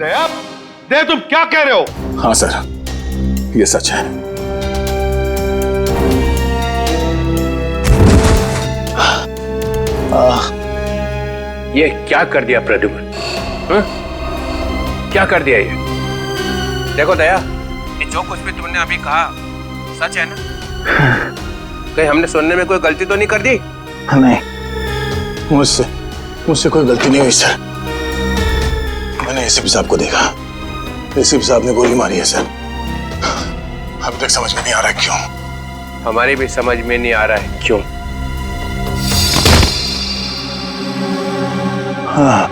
दया, दया तुम क्या कह रहे हो? हाँ सर, ये सच है। ये क्या कर दिया प्रद्युम्न? क्या कर दिया ये? देखो दया, ये जो कुछ भी तुमने अभी कहा सच है ना? कहीं हमने सुनने में कोई गलती तो नहीं कर दी? नहीं, मुझसे कोई गलती नहीं हुई सर। मैंने एसीपी साहब को देखा, एसीपी साहब ने गोली मारी है सर। अभी तक समझ में नहीं आ रहा क्यों। हमारी भी समझ में नहीं आ रहा है क्यों। हाँ,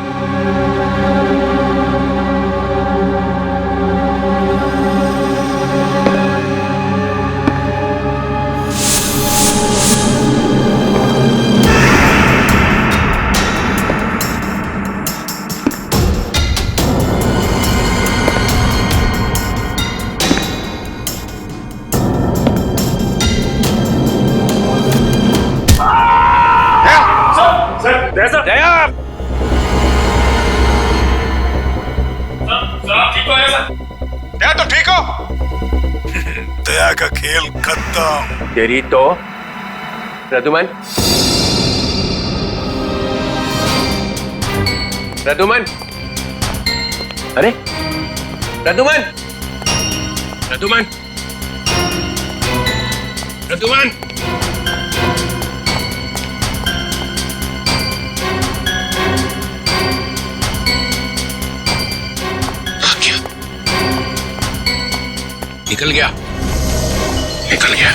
दया, दया तो ठीक हो? दया का खेल खत्म। तेरी तो प्रद्युम्न, प्रद्युम्न, अरे प्रद्युम्न, प्रद्युम्न, प्रद्युम्न, निकल गया, निकल गया।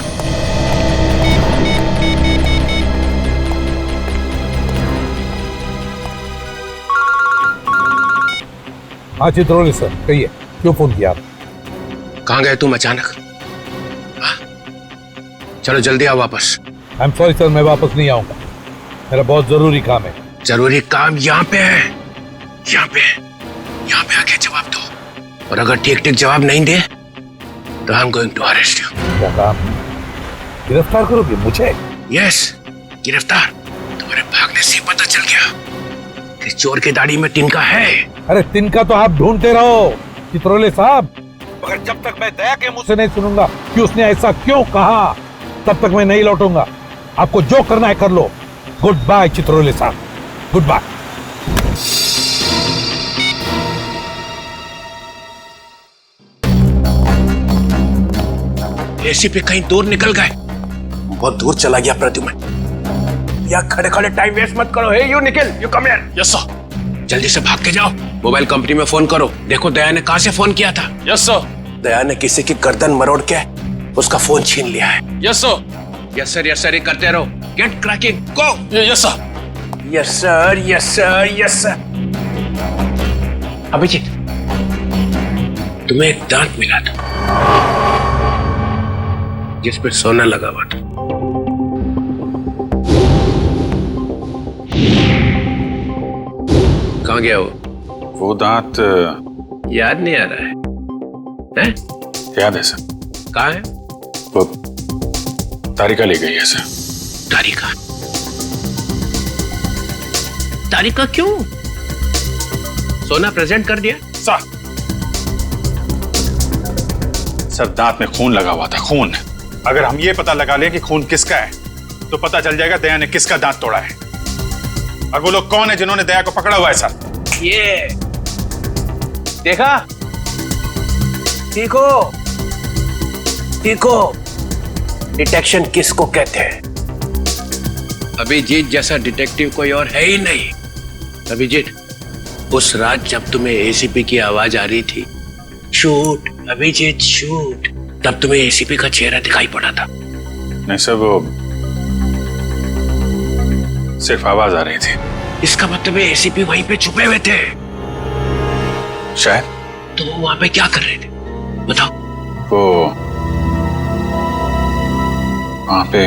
हाँ चित्रोले सर, कहिए क्यों फोन किया आप? कहाँ गए तुम अचानक? हाँ? चलो जल्दी आओ वापस। आई एम सॉरी सर, मैं वापस नहीं आऊंगा, मेरा बहुत जरूरी काम है। जरूरी काम यहाँ पे है, यहाँ पे, यहाँ पे आके जवाब दो, और अगर ठीक ठीक जवाब नहीं दे तो I am going to arrest you. क्या काम? गिरफ्तार करोगे मुझे? यस, गिरफ्तार। तुम्हारे भागने से पता चल गया कि चोर की दाढ़ी में तिनका है। अरे तिनका तो आप ढूंढते रहो चित्रोले साहब, मगर जब तक मैं दया के मुंह से नहीं सुनूंगा कि उसने ऐसा क्यों कहा, तब तक मैं नहीं लौटूंगा। आपको जो करना है कर लो। गुड बाय चित्रोले साहब, गुड बाय। एसीपी कहीं दूर निकल गए। बहुत दूर चला गया प्रद्युम्न। या खड़े खड़े टाइम वेस्ट मत करो। Hey you Nikhil, you come here. Yes sir. जल्दी से भाग के जाओ, मोबाइल कंपनी में फोन करो, देखो दया ने कहां से फोन किया था। Yes sir. दया ने किसी की गर्दन मरोड़ के उसका फोन छीन लिया है। Yes sir. Yes sir, yes sir, करते रहो। Get cracking, go. Yes sir. Yes sir, yes sir, yes sir. Abhijit, तुम्हें एक दांत मिला था जिस पे सोना लगा हुआ था। कहाँ गया वो दांत याद नहीं आ रहा है? याद है सर। कहाँ है? वो तारिका ले गई है सर। तारिका? तारिका क्यों? सोना प्रेजेंट कर दिया? सर दांत में खून लगा हुआ था, खून। अगर हम ये पता लगा लें कि खून किसका है तो पता चल जाएगा दया ने किसका दांत तोड़ा है, और वो लोग कौन है जिन्होंने दया को पकड़ा हुआ है सर। ये देखा? देखो, देखो, डिटेक्शन किसको कहते हैं? अभिजीत जैसा डिटेक्टिव कोई और है ही नहीं। अभिजीत, उस रात जब तुम्हें एसीपी की आवाज आ रही थी, शूट अभिजीत शूट, तब तुम्हें एसीपी का चेहरा दिखाई पड़ा था। नहीं सर, वो सिर्फ आवाज आ रही थी। इसका मतलब है एसीपी वहीं पे छुपे हुए थे। शायद। तो वो वहां पे क्या कर रहे थे बताओ? वो वहां पे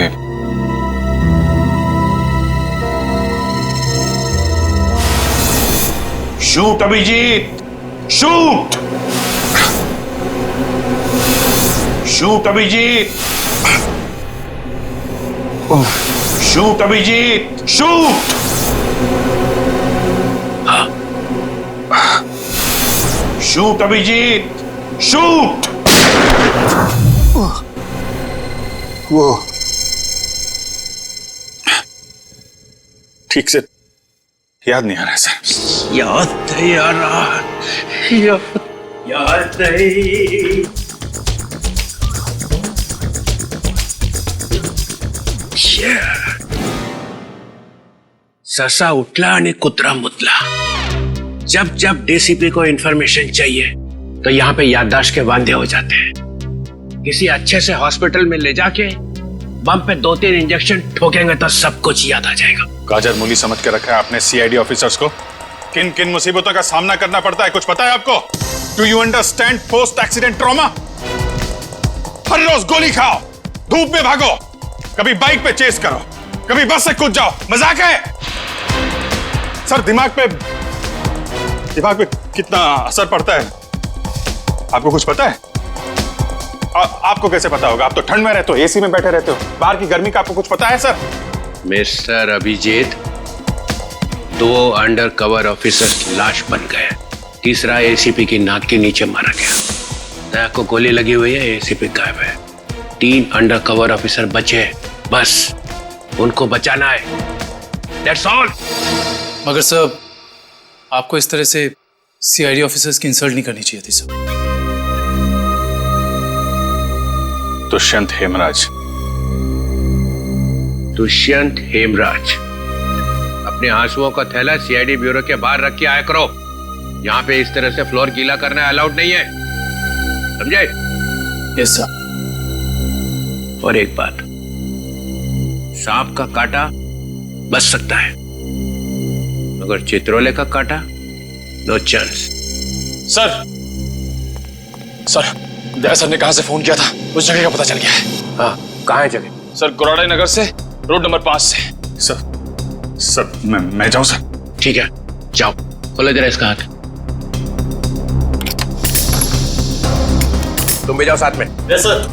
shoot Abhijeet, shoot, shoot Abhijeet, shoot Abhijeet, shoot, shoot Abhijeet, shoot. वो ठीक से याद नहीं आ रहा है सर। याद नहीं आ रहा, याद नहीं। ससा उठला आणि कुत्रा मुतला। जब जब डीसीपी को इंफॉर्मेशन चाहिए तो यहाँ पे याददाश्त के वांदे हो जाते हैं। किसी अच्छे से हॉस्पिटल में ले जाके बम पे 2-3 इंजेक्शन ठोकेंगे तो सब कुछ याद आ जाएगा। गाजर मूली समझ के रखा है आपने सीआईडी ऑफिसर्स को। किन किन मुसीबतों का सामना करना पड़ता है कुछ पता है आपको? Do you understand post accident trauma? हर रोज गोली खाओ, धूप में भागो, कभी बाइक पे चेस करो, कभी बस से कूद जाओ, मजाक है? सर दिमाग पे कितना असर पड़ता है आपको कुछ पता है? आपको कैसे पता होगा? आप तो ठंड में रहते हो, एसी में बैठे रहते हो, बाहर की गर्मी का आपको कुछ पता है sir? Mister Abhijeet, 2 undercover officers लाश बन गए, तीसरा एसीपी की नाक के नीचे मारा गया। दया को गोली लगी हुई है, एसीपी गायब है। 3 अंडर कवर ऑफिसर बचे, बस उनको बचाना है। That's all. मगर सर, आपको इस तरह से सीआईडी ऑफिसर्स की इंसल्ट नहीं करनी चाहिए थी सर। दुष्यंत हेमराज। दुष्यंत हेमराज, अपने आंसुओं का थैला सीआईडी ब्यूरो के बाहर रख के आया करो। यहाँ पे इस तरह से फ्लोर गीला करना अलाउड नहीं है, समझे? Yes sir. और एक बात, सांप का काटा बच सकता है मगर चित्रोले का काटा नो चांस। सर दया सर ने कहां से फोन किया था, उस जगह का पता चल गया है। हाँ, कहाँ है जगह? सर गुराड़े नगर से रोड नंबर 5 से। सर मैं जाऊं सर? ठीक है, जाओ, खोलो जरा इसका हाथ। तुम भी जाओ साथ में। Yes sir.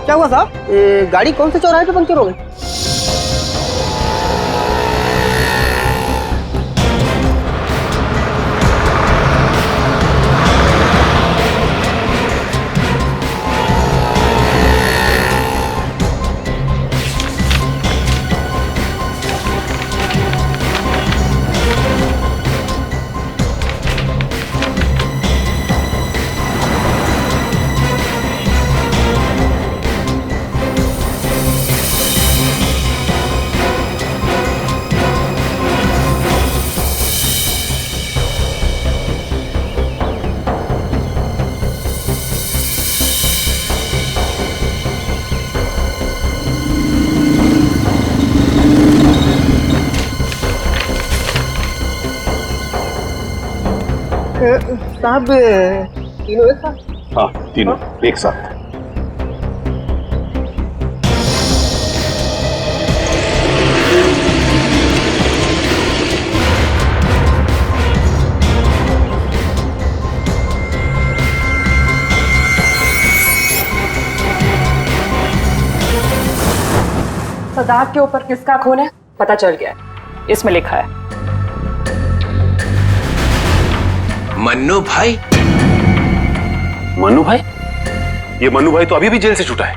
क्या हुआ साहब? गाड़ी कौन से चौराहे पे पंक्चर हो गई? साहब तीनों एक साथ? हाँ, तीनों एक साथ। सदाब के ऊपर किसका खून है पता चल गया है। इसमें लिखा है मन्नू भाई। मन्नू भाई? ये मन्नू भाई तो अभी भी जेल से छूटा है।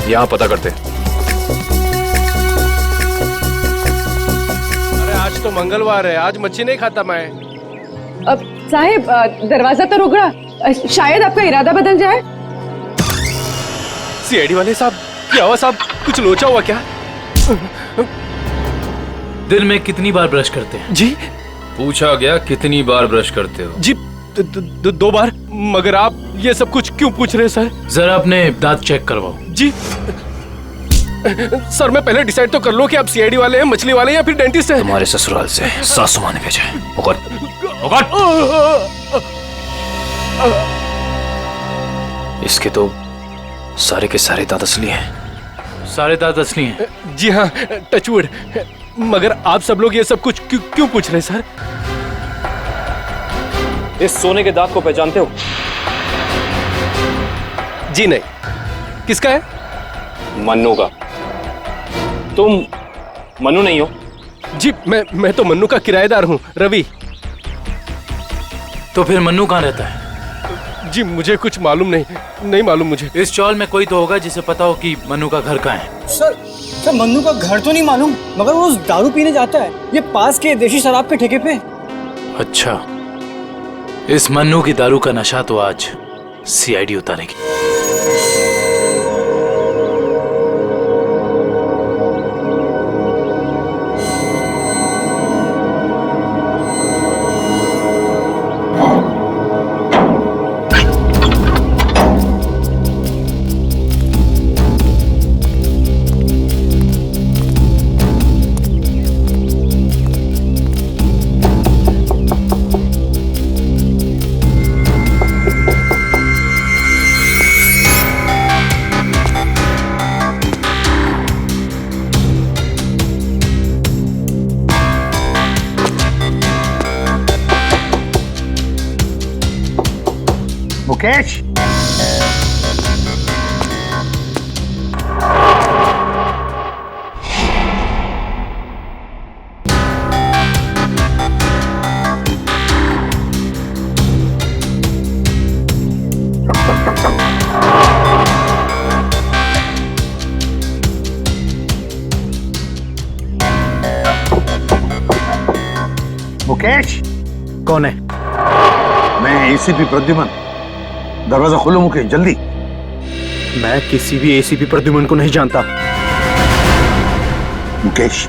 यहां पता करते। अरे आज तो मंगलवार है, आज मच्छी नहीं खाता मैं। अब साहिब दरवाजा तो रुक शायद आपका इरादा बदल जाए। सीआईडी वाले साहब, क्या हुआ साहब? कुछ लोचा हुआ क्या? दिन में कितनी बार ब्रश करते हैं? जी पूछा गया कितनी बार ब्रश करते हो? जी 2 बार। मगर आप ये सब कुछ क्यों पूछ रहे हैं सर? जरा अपने दांत चेक करवाओ। जी सर, मैं पहले डिसाइड तो कर लो कि आप सीआईडी वाले हैं, मछली वाले हैं या फिर डेंटिस्ट हैं। तुम्हारे ससुराल से सासू माँ ने भेजा है। इसके तो सारे के सारे दांत असली हैं। सारे दांत असली हैं? जी हाँ, टचवुड। मगर आप सब लोग ये सब कुछ क्यों पूछ रहे हैं सर? इस सोने के दांत को पहचानते हो? जी नहीं। किसका है? मन्नू का। तुम मन्नू नहीं हो? जी मैं तो मन्नू का किराएदार हूँ, रवि। तो फिर मन्नू कहाँ रहता है? जी मुझे कुछ मालूम नहीं मालूम मुझे। इस चौल में कोई तो होगा जिसे पता हो कि मन्नू का घर कहाँ है। सर मन्नू का घर तो नहीं मालूम, मगर वो रोज दारू पीने जाता है, ये पास के देशी शराब के ठेके पे। अच्छा, इस मन्नू की दारू का नशा तो आज सीआईडी उतारेगी। मुकेश, मुकेश। कौन है? मैं एसीपी प्रद्युमन। दरवाजा खोलो मुकेश, जल्दी। मैं किसी भी एसीपी प्रद्युमन को नहीं जानता। मुकेश,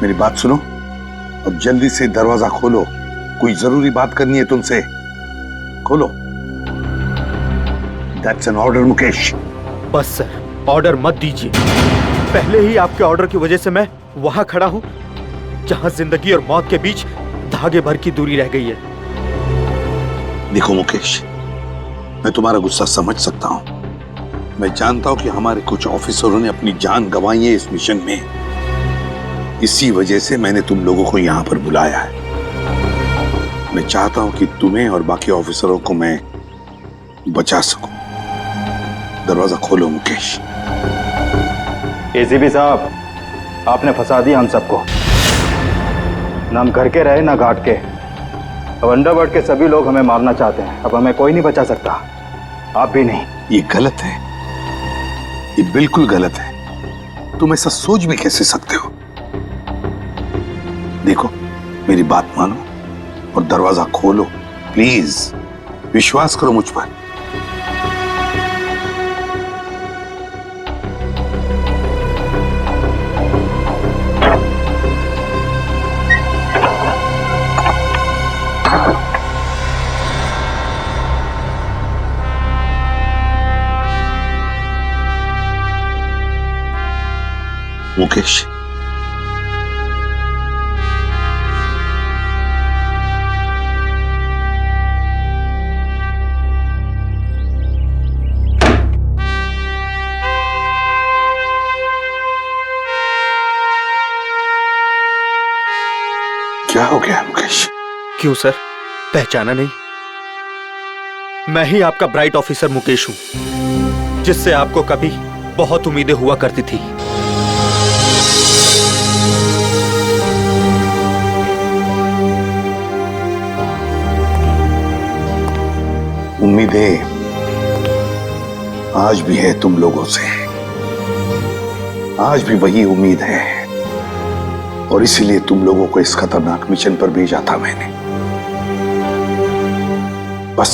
मेरी बात सुनो और जल्दी से दरवाजा खोलो। कोई जरूरी बात करनी है तुमसे। खोलो। That's an order Mukesh. बस सर, ऑर्डर मत दीजिए। पहले ही आपके ऑर्डर की वजह से मैं वहां खड़ा हूं जहां जिंदगी और मौत के बीच धागे भर की दूरी रह गई है। देखो मुकेश, मैं तुम्हारा गुस्सा समझ सकता हूं। मैं जानता हूं कि हमारे कुछ ऑफिसरों ने अपनी जान गंवाई है इस मिशन में। इसी वजह से मैंने तुम लोगों को यहां पर बुलाया है। मैं चाहता हूं कि तुम्हें और बाकी ऑफिसरों को मैं बचा सकूं। दरवाजा खोलो मुकेश। एसीपी साहब, आपने फंसा दिया हम सबको। ना हम घर के रहे ना घाट के। अब अंडरवर्ल्ड के सभी लोग हमें मारना चाहते हैं। अब हमें कोई नहीं बचा सकता, आप भी नहीं। ये गलत है, ये बिल्कुल गलत है। तुम ऐसा सोच भी कैसे सकते हो? देखो, मेरी बात मानो और दरवाजा खोलो प्लीज। विश्वास करो मुझ पर। मुकेश, क्या हो गया मुकेश? क्यों सर, पहचाना नहीं? मैं ही आपका ब्राइट ऑफिसर मुकेश हूं, जिससे आपको कभी बहुत उम्मीदें हुआ करती थी। उम्मीदें आज भी है तुम लोगों से। आज भी वही उम्मीद है और इसीलिए तुम लोगों को इस खतरनाक मिशन पर भेजा था मैंने। बस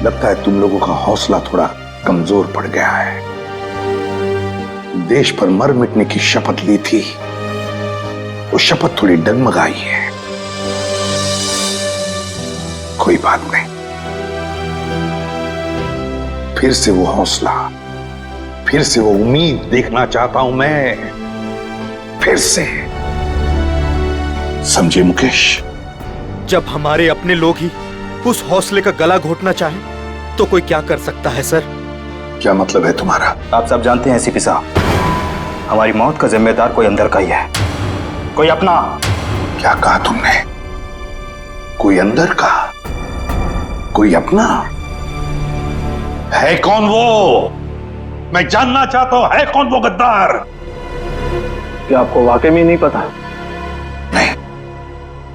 लगता है तुम लोगों का हौसला थोड़ा कमजोर पड़ गया है। देश पर मर मिटने की शपथ ली थी, वो शपथ थोड़ी डगमगाई है। कोई बात नहीं, फिर से वो हौसला, फिर से वो उम्मीद देखना चाहता हूं मैं। फिर से, समझे मुकेश? जब हमारे अपने लोग ही उस हौसले का गला घोटना चाहें, तो कोई क्या कर सकता है सर? क्या मतलब है तुम्हारा? आप सब जानते हैं एसीपी साहब, हमारी मौत का जिम्मेदार कोई अंदर का ही है, कोई अपना। क्या कहा तुमने? कोई अंदर का, कोई अपना? है कौन वो? मैं जानना चाहता हूं, है कौन वो गद्दार? क्या आपको वाकई में नहीं पता? नहीं,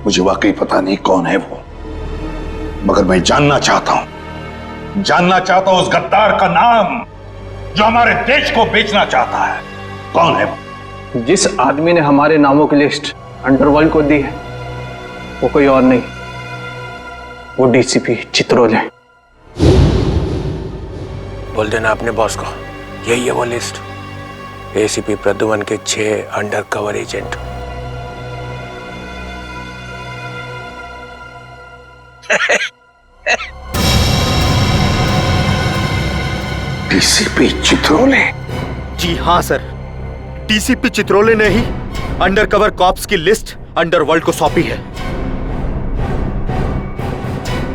मुझे वाकई पता नहीं कौन है वो, मगर मैं जानना चाहता हूं उस गद्दार का नाम जो हमारे देश को बेचना चाहता है। कौन है वो? जिस आदमी ने हमारे नामों की लिस्ट अंडरवर्ल्ड को दी है वो कोई और नहीं, वो डीसीपी चित्रोले। बोल देना अपने बॉस को, यही है वो लिस्ट, एसीपी प्रद्युमन के 6 अंडरकवर एजेंट। डीसीपी चित्रोले? जी हाँ सर, डीसीपी चित्रोले ने ही अंडरकवर कॉप्स की लिस्ट अंडरवर्ल्ड को सौंपी है।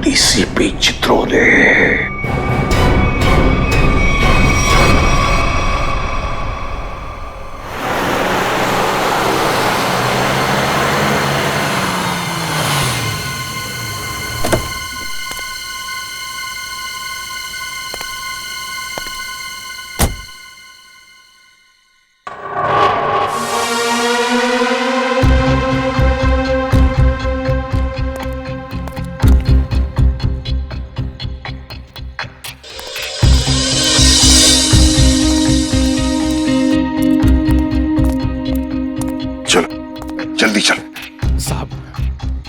डीसीपी चित्रोले? जल्दी चल। साहब,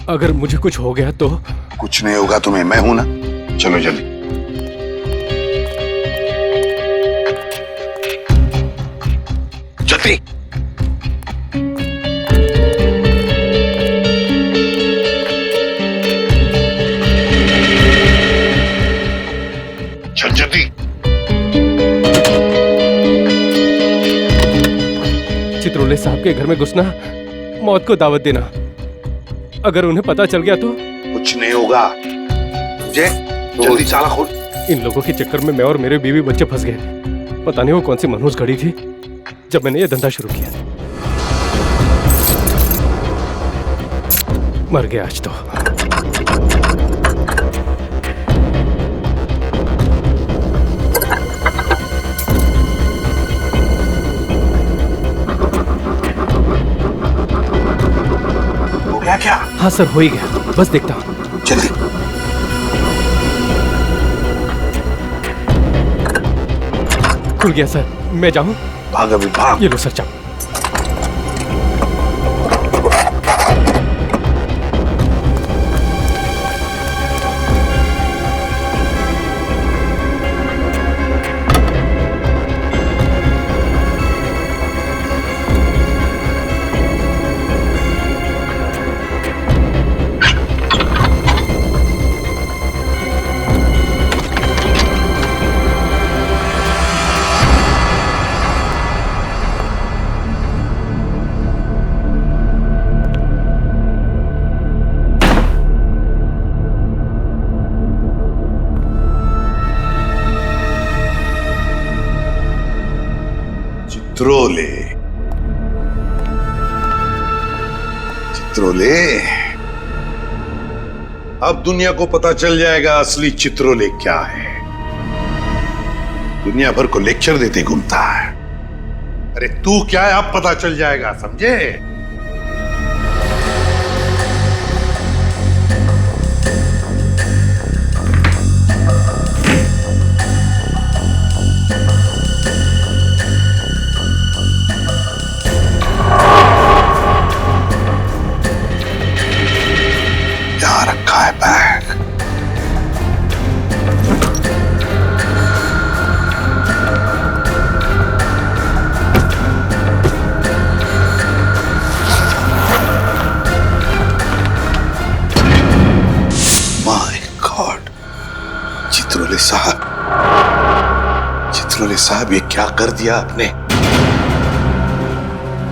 अगर मुझे कुछ हो गया तो? कुछ नहीं होगा तुम्हें, मैं हूं ना। चलो जल्दी। जल्दी। चल जल्दी। चित्रोले साहब के घर में घुसना, मौत को दावत देना, अगर उन्हें पता चल गया तो? कुछ नहीं होगा। मुझे जल्दी ताला खोल। इन लोगों के चक्कर में मैं और मेरे बीवी बच्चे फंस गए। पता नहीं वो कौन सी मनहूस घड़ी थी जब मैंने ये धंधा शुरू किया। मर गया आज तो। क्या? हाँ सर, हो ही गया, बस देखता हूँ। जल्दी। खुल गया सर, मैं जाऊँ? भाग अभी, भाग। ये लो सर, जाओ। चित्रोले? चित्रोले? अब दुनिया को पता चल जाएगा असली चित्रोले क्या है। दुनिया भर को लेक्चर देते घूमता है। अरे तू क्या है, अब पता चल जाएगा, समझे? चित्रोले साहब, ये क्या कर दिया आपने?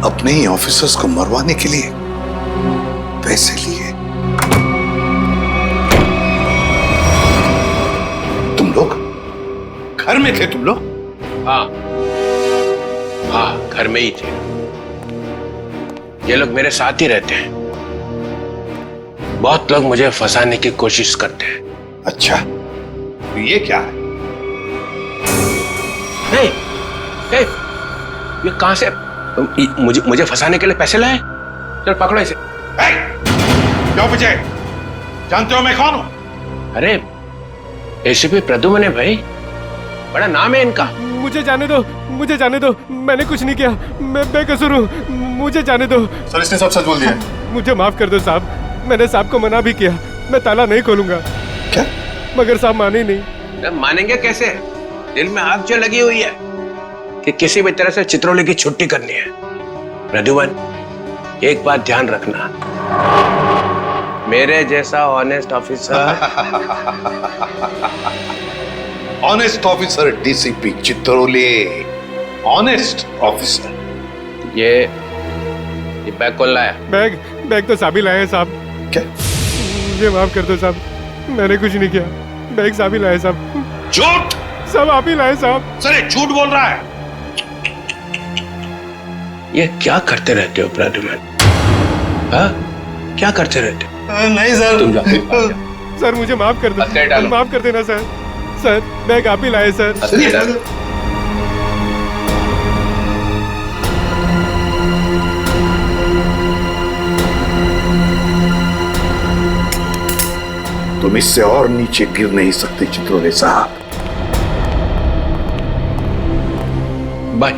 अपने ही ऑफिसर्स को मरवाने के लिए पैसे लिए। तुम लोग घर में थे तुम लोग? हाँ हाँ, घर में ही थे। ये लोग मेरे साथ ही रहते हैं। बहुत लोग मुझे फंसाने की कोशिश करते हैं। अच्छा, तो ये क्या है? हे, हे, ये कहां से मुझे फंसाने के लिए पैसे लाए? चल पकड़ो इसे। क्यों पीछे? जानते हो मैं कौन हूं? अरे एसीपी प्रद्युम्न है भाई, बड़ा नाम है इनका। मुझे जाने दो, मुझे जाने दो, मैंने कुछ नहीं किया, मैं बेकसूर हूँ, मुझे जाने दो। सर इसने सब सच बोल दिया। मुझे माफ कर दो साहब, मैंने साहब को मना भी किया, मैं ताला नहीं खोलूंगा। क्या? मगर साहब माने ही नहीं। मानेंगे कैसे? दिल में आग जो लगी हुई है कि किसी भी तरह से चित्रोले की छुट्टी करनी है। प्रद्युम्न, एक बात ध्यान रखना, मेरे जैसा honest officer honest officer DCP Chitrole, honest officer. ये बैग कौन लाया? बैग तो साहब ही लाए हैं साहब। क्या? मुझे माफ कर दो साहब, मैंने कुछ नहीं किया, बैग साहब ही लाए साहब। झूठ! सब आप ही लाए साहब। सर ये झूठ बोल रहा है। ये क्या करते रहते हो प्रद्युम्न? हाँ, क्या करते रहते हो? नहीं सर, तुम जाओ। सर मुझे माफ कर दो, माफ कर देना सर। सर बैग आप ही लाए सर। तुम इससे और नीचे गिर नहीं सकते चित्रोले साहब। बाय।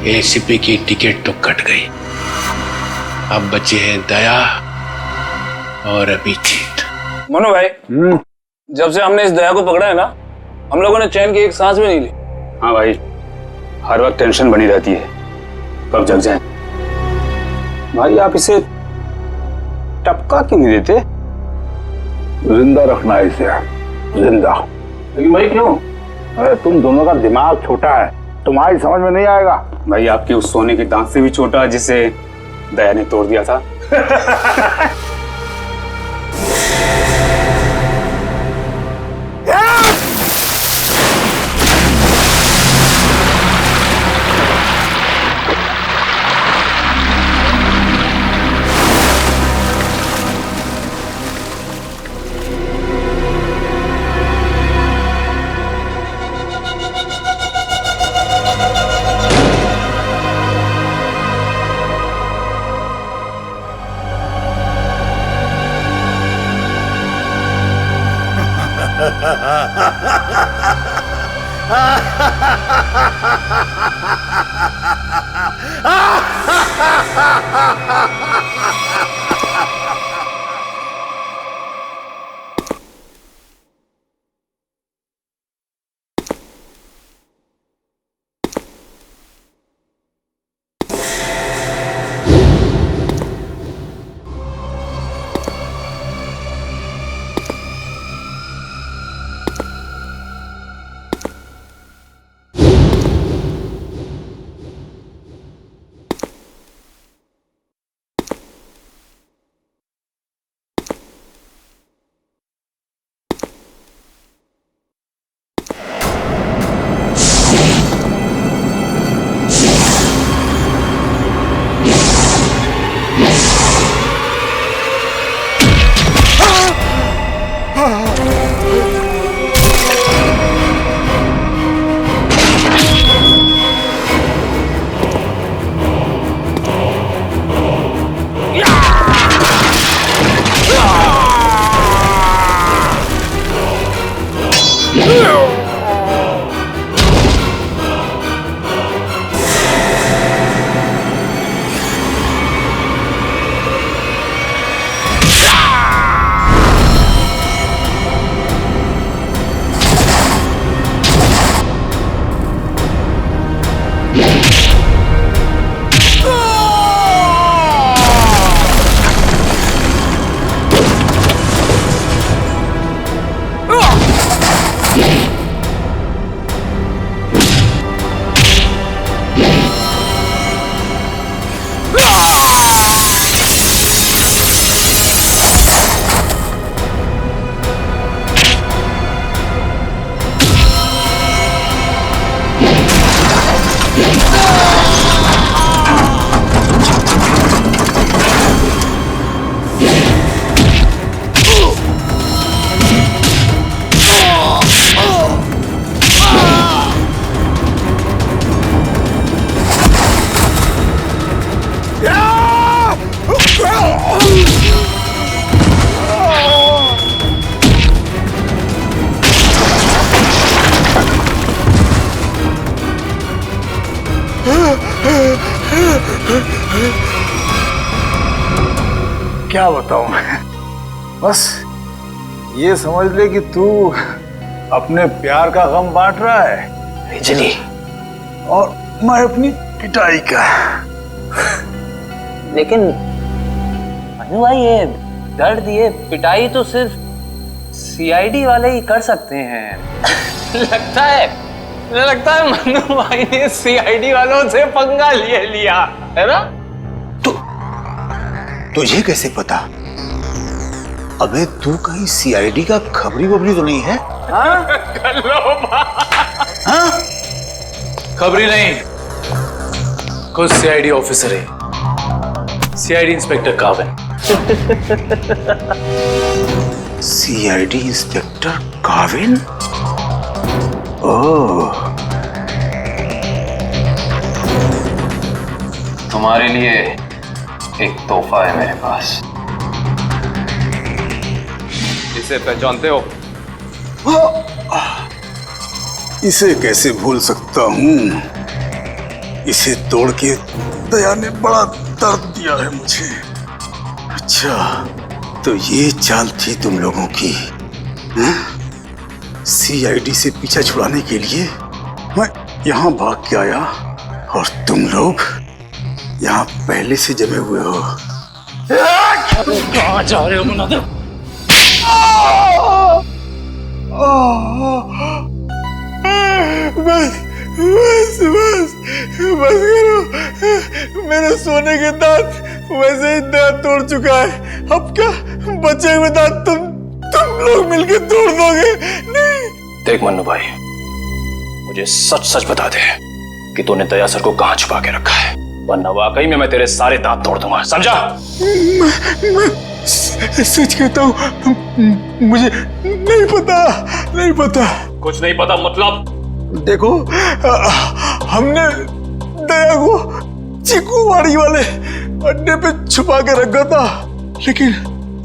एसीपी की टिकट तो कट गई, अब बचे हैं दया और अभिजीत। मनु भाई, जब से हमने इस दया को पकड़ा है ना, हम लोगों ने चैन की एक सांस भी नहीं ली। हाँ भाई, हर वक्त टेंशन बनी रहती है, कब जग जाए। भाई आप इसे टपका क्यों नहीं देते? जिंदा रखना है इसे, जिंदा। लेकिन भाई क्यों? अरे तुम दोनों का दिमाग छोटा है, तुम्हारी समझ में नहीं आएगा। भाई आपके उस सोने के दांत से भी छोटा जिसे दया ने तोड़ दिया था। क्या बताऊं मैं, बस ये समझ ले कि तू अपने प्यार का गम बांट रहा है बिजली, और मैं अपनी पिटाई का। लेकिन मनु भाई ये दर्द, ये पिटाई तो सिर्फ सीआईडी वाले ही कर सकते हैं। लगता है मनु भाई ने सीआईडी वालों से पंगा लिया है ना? तुझे कैसे पता? अबे तू कहीं सीआईडी का खबरी वबरी तो नहीं है? हाँ? खबरी नहीं, खुद सीआईडी ऑफिसर है, CID inspector Kavin. CID inspector Kavin? Oh, तुम्हारे लिए एक तोहफा है मेरे पास। इसे पहचानते हो? इसे कैसे भूल सकता हूँ? इसे तोड़ के दया ने बड़ा दर्द दिया है मुझे। अच्छा, तो ये चाल थी तुम लोगों की? सीआईडी से पीछा छुड़ाने के लिए मैं यहाँ भाग के आया और तुम लोग यहाँ पहले से जमे हुए हो। कहाँ जा रहे हो मुनादिर? बस करो, मेरे सोने के दांत वैसे ही दांत तोड़ चुका है। अब क्या बचे हुए दांत तुम लोग मिलके तोड़ दोगे? नहीं। देख मन्नू भाई, मुझे सच सच बता दे कि तूने दया सर को कहाँ छुपा के रखा है, वरना वाकई में मैं तेरे सारे दांत तोड़ दूंगा, समझा? मैं सच कहता हूँ, मुझे नहीं पता। कुछ नहीं पता मतलब? देखो, हमने दया को चीकूवाड़ी वाले अड्डे पे छुपा के रखा था, लेकिन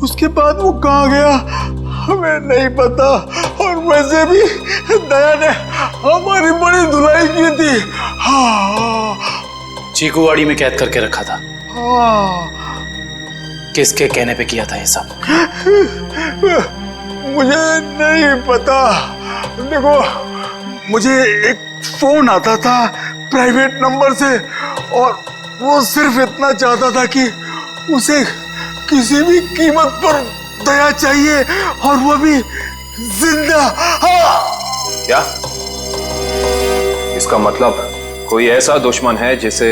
उसके बाद वो कहाँ गया हमें नहीं पता। और वैसे भी दया ने हमारी बड़ी धुलाई की थी। हाँ, चीकूवाड़ी में कैद करके रखा था। हाँ। किसके कहने पे किया था ये सब? मुझे नहीं पता। देखो, मुझे एक फोन आता था प्राइवेट नंबर से, और वो सिर्फ इतना चाहता था कि उसे किसी भी कीमत पर दया चाहिए, और वो भी जिंदा। क्या इसका मतलब कोई ऐसा दुश्मन है जिसे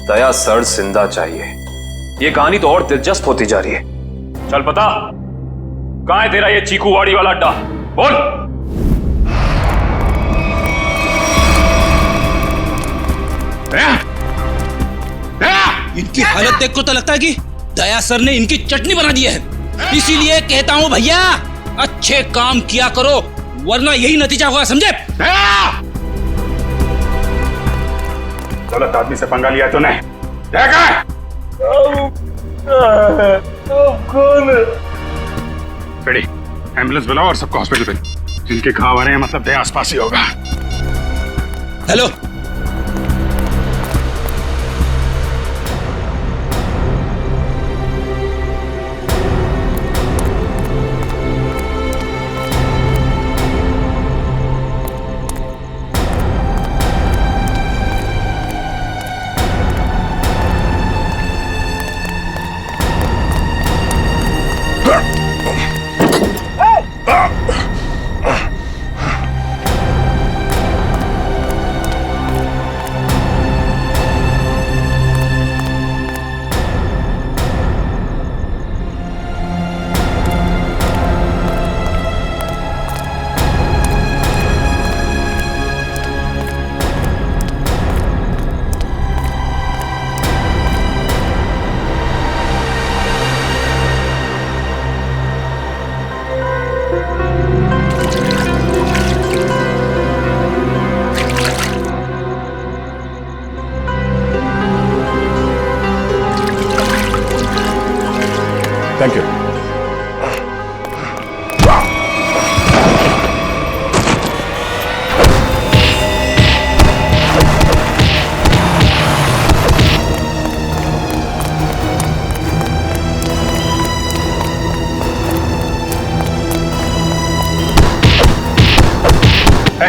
दया सर जिंदा चाहिए? ये कहानी तो और दिलचस्प होती जा रही है। चल पता कहां है तेरा ये चीकूवाड़ी वाला अड्डा? बोल। इनकी हालत देख को तो लगता है कि दया सर ने इनकी चटनी बना दी है। इसीलिए कहता हूं भैया, अच्छे काम किया करो, वरना यही नतीजा होगा, समझे? गलत आदमी से पंगा लिया तूने। कौन है? बेटी, एम्बुलेंस बुलाओ और सबको हॉस्पिटल पे। जिनके घाव आ रहे हैं मतलब दया आसपास ही होगा। हेलो,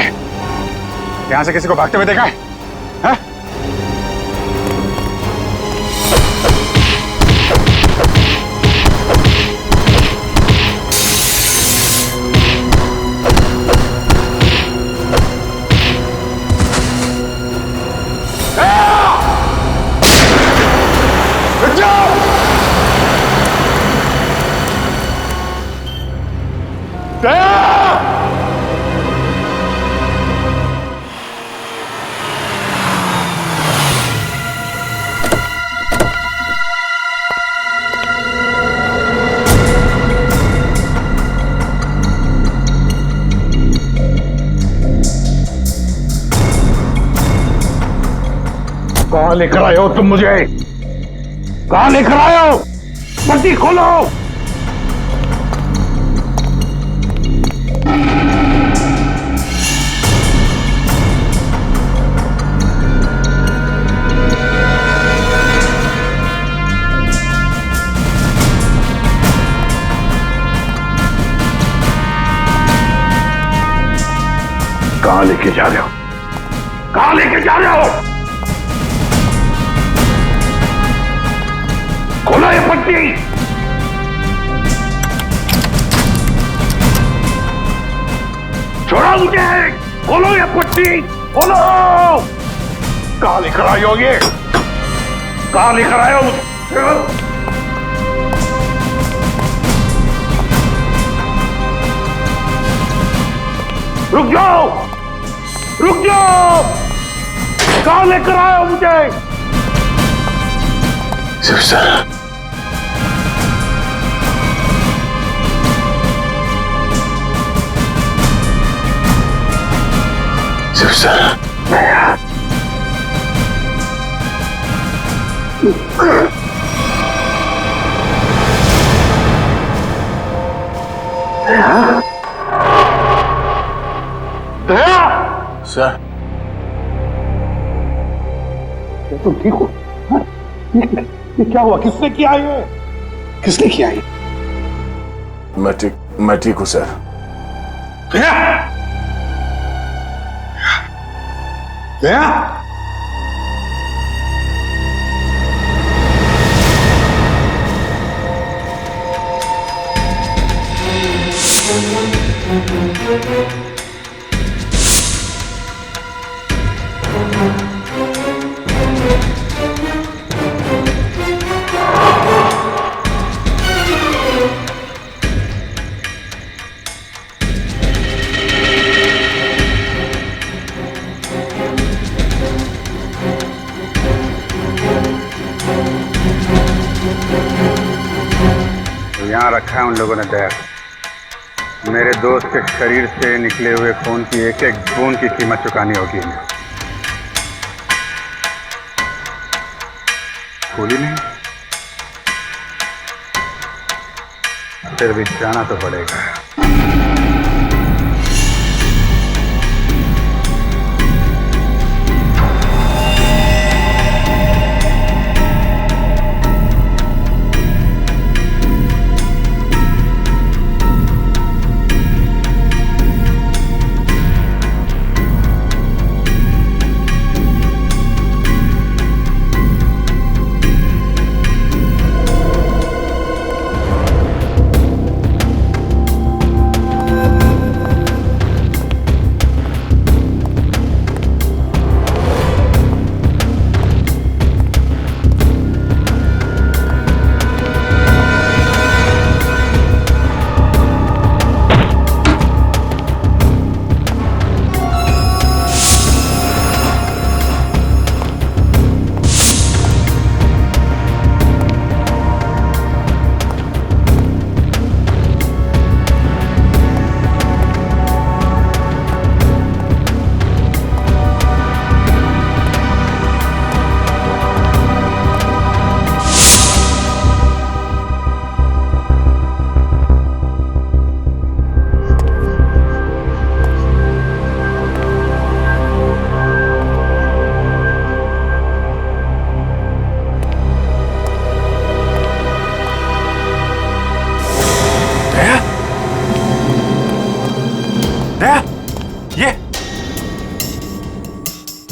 यहां से किसी को भागते हुए देखा है? हाँ? कहां लेकर आए हो तुम मुझे? कहां लेकर आए हो? पट्टी खोलो। कहां लेके जा रहे हो? कहां लेके जा रहे हो? खोलो ये पट्टी। छोड़ो मुझे। खोलो ये पट्टी। खोलो। कहां लेकर आए हो ये? कहां लेकर आए हो मुझे? रुक जाओ। रुक जाओ। कहां लेकर आए हो मुझे? सर सर तुम ठीक हो? ये क्या हुआ? किसने किया ये? किसने किया ये? मैं ठीक हूं सर। दया! दया! यहाँ रखा है उन लोगों ने दया। मेरे दोस्त के शरीर से निकले हुए खून की एक एक बूंद की कीमत चुकानी होगी इन्हें। भूली नहीं, फिर भी जाना तो पड़ेगा।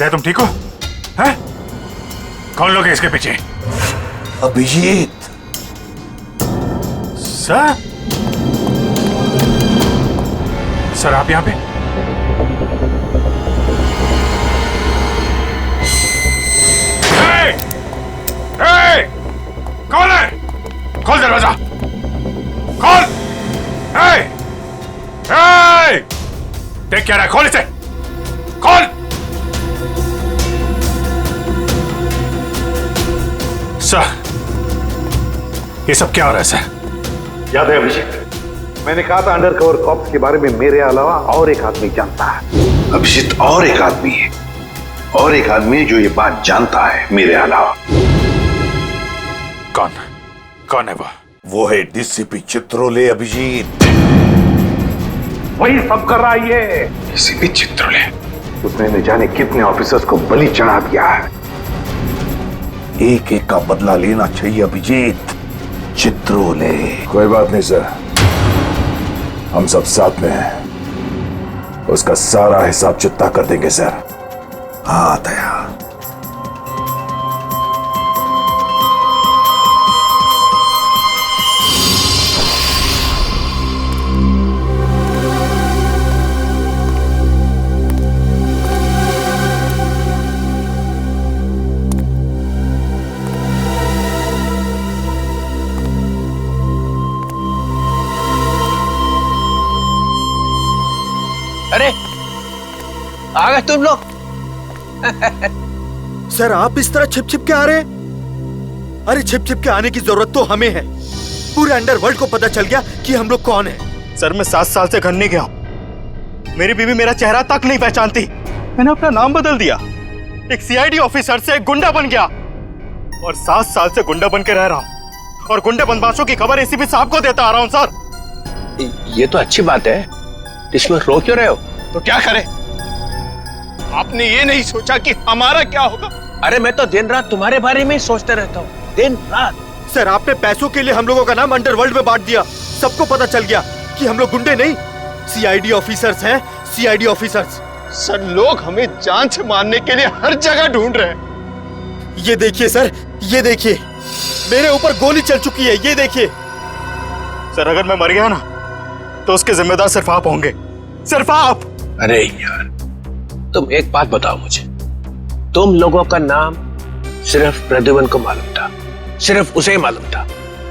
दया तुम ठीक हो? हैं? कौन लोग हैं इसके पीछे? अभिजीत। सर? सर आप यहां पे? हे! कौन है? खोल दरवाजा! खोल! हे! हे! देख क्या रहा है? खोल इसे! खोल! सर, ये सब क्या हो रहा है सर? याद है अभिजीत, मैंने कहा था अंडर कवर कॉप्स के बारे में मेरे अलावा और एक आदमी जानता है। अभिजीत, और एक आदमी है, और एक आदमी जो ये बात जानता है मेरे अलावा। कौन? कौन है वो? वो है डीसीपी चित्रोले अभिजीत। वही सब कर रहा है ये। डीसीपी चित्रोले, उसने न जाने कितने ऑफिसर्स को बलि चढ़ा दिया है। एक एक का बदला लेना चाहिए अभिजीत। चित्रोले। कोई बात नहीं सर, हम सब साथ में हैं। उसका सारा हिसाब चुकता कर देंगे सर। हाँ दया। अरे आ गए तुम लोग। सर आप इस तरह छिप छिप के आ रहे हैं? अरे छिप छिप के आने की जरूरत तो हमें है। पूरे अंडरवर्ल्ड को पता चल गया कि हम लोग कौन हैं। सर मैं 7 साल से घर नहीं गया हूं। मेरी बीवी मेरा चेहरा तक नहीं पहचानती। मैंने अपना नाम बदल दिया, एक सीआईडी ऑफिसर से एक गुंडा बन गया और 7 साल से गुंडा बन के रह रहा हूं और गुंडे बदमाशों की खबर एसीपी साहब को देता आ रहा हूं। सर ये तो अच्छी बात है, इसमें रो क्यों रहे हो? तो क्या करें? आपने ये नहीं सोचा कि हमारा क्या होगा? अरे मैं तो दिन रात तुम्हारे बारे में ही सोचते रहता हूँ, दिन रात। सर आपने पैसों के लिए हम लोगों का नाम अंडरवर्ल्ड में बांट दिया। सबको पता चल गया कि हम लोग गुंडे नहीं, सीआईडी ऑफिसर्स हैं। CID officers. सर लोग हमें जान से मारने के लिए हर जगह ढूंढ रहे हैं। ये देखिए सर, ये देखिए, मेरे ऊपर गोली चल चुकी है, ये देखिए। सर अगर मैं मर गया ना तो उसके जिम्मेदार सिर्फ आप होंगे, सिर्फ आप। अरे यार तुम एक बात बताओ मुझे, तुम लोगों का नाम सिर्फ प्रद्युमन को मालूम था, सिर्फ उसे ही मालूम था।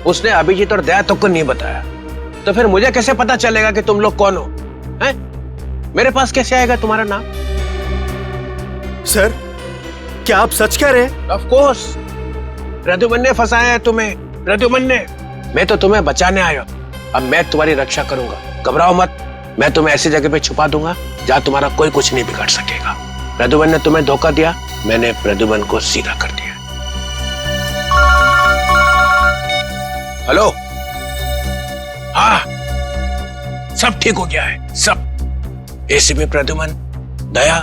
उसने अभिजीत और दया तक को नहीं बताया, तो फिर मुझे कैसे पता चलेगा कि तुम लोग कौन हो? हैं? मेरे पास कैसे आएगा तुम्हारा नाम? सर क्या आप सच कह रहे हैं? ऑफ कोर्स, प्रद्युमन ने फंसाया है तुम्हें, प्रद्युमन ने। मैं तो तुम्हें बचाने आया, अब मैं तुम्हारी रक्षा करूंगा। घबराओ मत, मैं तुम्हें ऐसी जगह पे छुपा दूंगा जहां तुम्हारा कोई कुछ नहीं बिगाड़ सकेगा। प्रद्युमन ने तुम्हें धोखा दिया, मैंने प्रद्युमन को सीधा कर दिया। हेलो, हाँ सब ठीक हो गया है, सब। एसीपी प्रद्युमन, दया,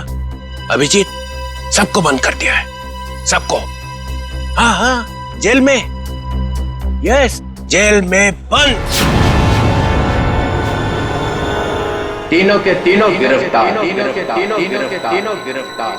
अभिजीत, सबको बंद कर दिया है, सबको। हाँ हाँ, जेल में, यस, जेल में बंद। तीनों के तीनों गिरफ्तार। तीनों गिरफ्तार।